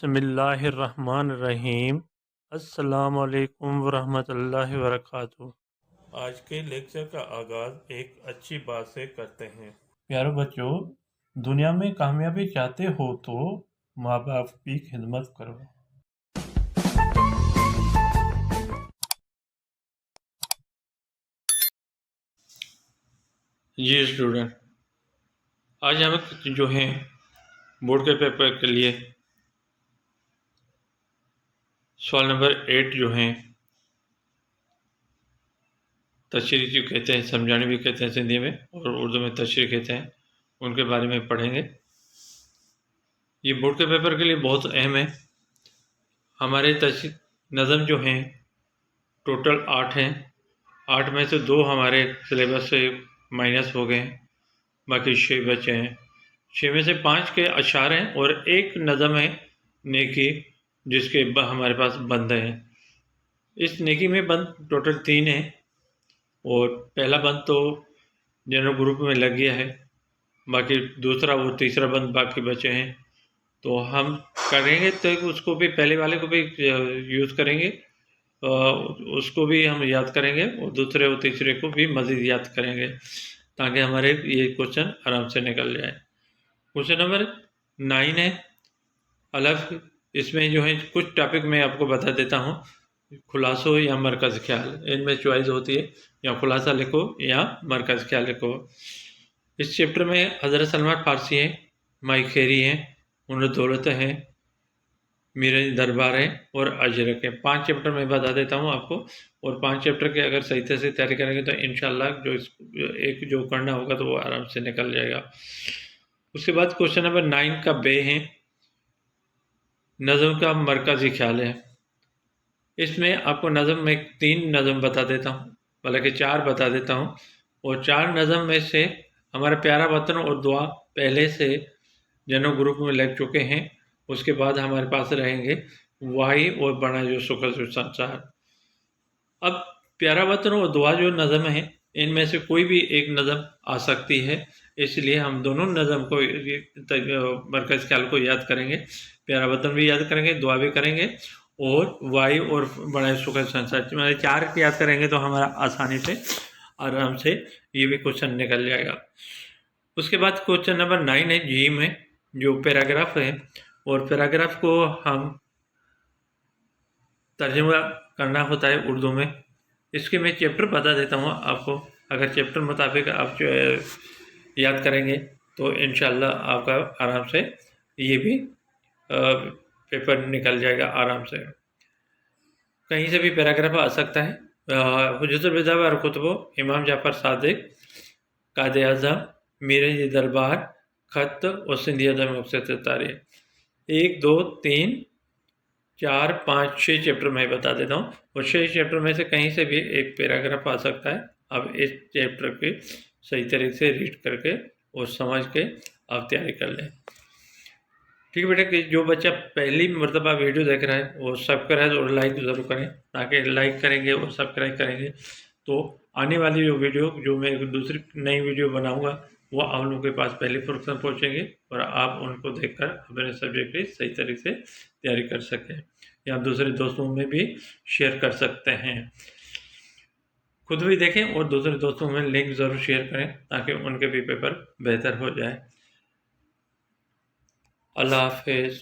बिस्मिल्लाहिर्रहमानिर्रहीम। अस्सलामुअलैकुम वरहमतुल्लाहि वबरकातुहू। आज के लेक्चर का आगाज़ एक अच्छी बात से करते हैं। प्यारे बच्चों, दुनिया में कामयाबी चाहते हो तो माँ बाप की खिदमत करो। जी स्टूडेंट, आज हम जो हैं बोर्ड के पेपर के लिए सवाल नंबर 8 जो हैं तशरीह जो कहते हैं, समझाने भी कहते हैं सिंधी में, और उर्दू में तशरीह कहते हैं, उनके बारे में पढ़ेंगे। ये बोर्ड के पेपर के लिए बहुत अहम है। हमारे नज़म जो हैं टोटल 8 हैं। 8 में से 2 हमारे सिलेबस से माइनस हो गए हैं, बाकी 6 बचे हैं। 6 में से 5 के अशार हैं और एक नज़म है नेकी, जिसके हमारे पास बंद हैं। इस नेकी में बंद टोटल 3 हैं और पहला बंद तो जनरल ग्रुप में लग गया है, बाकी दूसरा और तीसरा बंद बाकी बचे हैं। तो हम करेंगे तो उसको भी, पहले वाले को भी यूज़ करेंगे, उसको भी हम याद करेंगे और दूसरे और तीसरे को भी मज़ीद याद करेंगे, ताकि हमारे ये क्वेश्चन आराम से निकल जाए। क्वेश्चन नंबर 9 है अलफ। इसमें जो है कुछ टॉपिक मैं आपको बता देता हूँ, खुलासो या मरकज़ ख्याल, इनमें चॉइस होती है, या खुलासा लिखो या मरकज़ ख्याल लिखो। इस चैप्टर में हज़रत सलमान फ़ारसी हैं, माई खेरी हैं, उन्हें दौलत हैं, मेरे दरबार है और अजरक है। 5 चैप्टर मैं बता देता हूँ आपको, और 5 चैप्टर के अगर सही तरह से तैयारी करेंगे तो इंशाल्लाह जो करना होगा तो वो आराम से निकल जाएगा। उसके बाद क्वेश्चन नंबर 9 का बे है, नज़म का मरकज़ी ख्याल है। इसमें आपको नज़म में 3 नज़म बता देता हूँ, बल्कि 4 बता देता हूँ, और 4 नज़म में से हमारा प्यारा वतन और दुआ पहले से जनरल ग्रुप में लग चुके हैं। उसके बाद हमारे पास रहेंगे वाही और बना जो सुखा जो संसार। अब प्यारा वतन और दुआ जो नज़म है, इनमें से कोई भी एक नज़म आ सकती है, इसलिए हम दोनों नज़म को मरकज़ ख्याल को याद करेंगे। प्यारा वतन भी याद करेंगे, दुआ भी करेंगे, और वाही और बड़ा सुखा संसार, मैंने 4 याद करेंगे तो हमारा आसानी से आराम से ये भी क्वेश्चन निकल जाएगा। उसके बाद क्वेश्चन नंबर 9 है जीम है, जो पैराग्राफ है, और पैराग्राफ को हम तर्जुमा करना होता है उर्दू में। इसके मैं चैप्टर बता देता हूँ आपको, अगर चैप्टर मुताबिक आप जो याद करेंगे तो इंशाल्लाह आपका आराम से ये भी पेपर निकल जाएगा आराम से। कहीं से भी पैराग्राफ आ सकता है। हुज्जतुल बिदा व कुतुबो, इमाम जाफ़र सादिक, कायदे आज़म, मीर दरबार, ख़त और सिंधी अदब मक़सद तारीख़। 1 2 3 4 5 6 चैप्टर मैं बता देता हूँ, और 6 चैप्टर में से कहीं से भी एक पैराग्राफ आ सकता है। अब इस चैप्टर के सही तरीके से रीड करके और समझ के आप तैयारी कर लें। ठीक है बेटा, कि जो बच्चा पहली मरतबा वीडियो देख रहा है वो सब्सक्राइब और लाइक ज़रूर करें, ताकि लाइक करेंगे और सब्सक्राइब करेंगे तो आने वाली जो वीडियो, जो मैं दूसरी नई वीडियो बनाऊँगा, वो आप लोगों के पास पहले फुर्सत पहुँचेंगे और आप उनको देखकर अपने सब्जेक्ट की सही तरीके से तैयारी कर सकें, या दूसरे दोस्तों में भी शेयर कर सकते हैं। खुद भी देखें और दूसरे दोस्तों में लिंक ज़रूर शेयर करें, ताकि उनके भी पेपर बेहतर हो जाए। अल्लाह हाफिज़।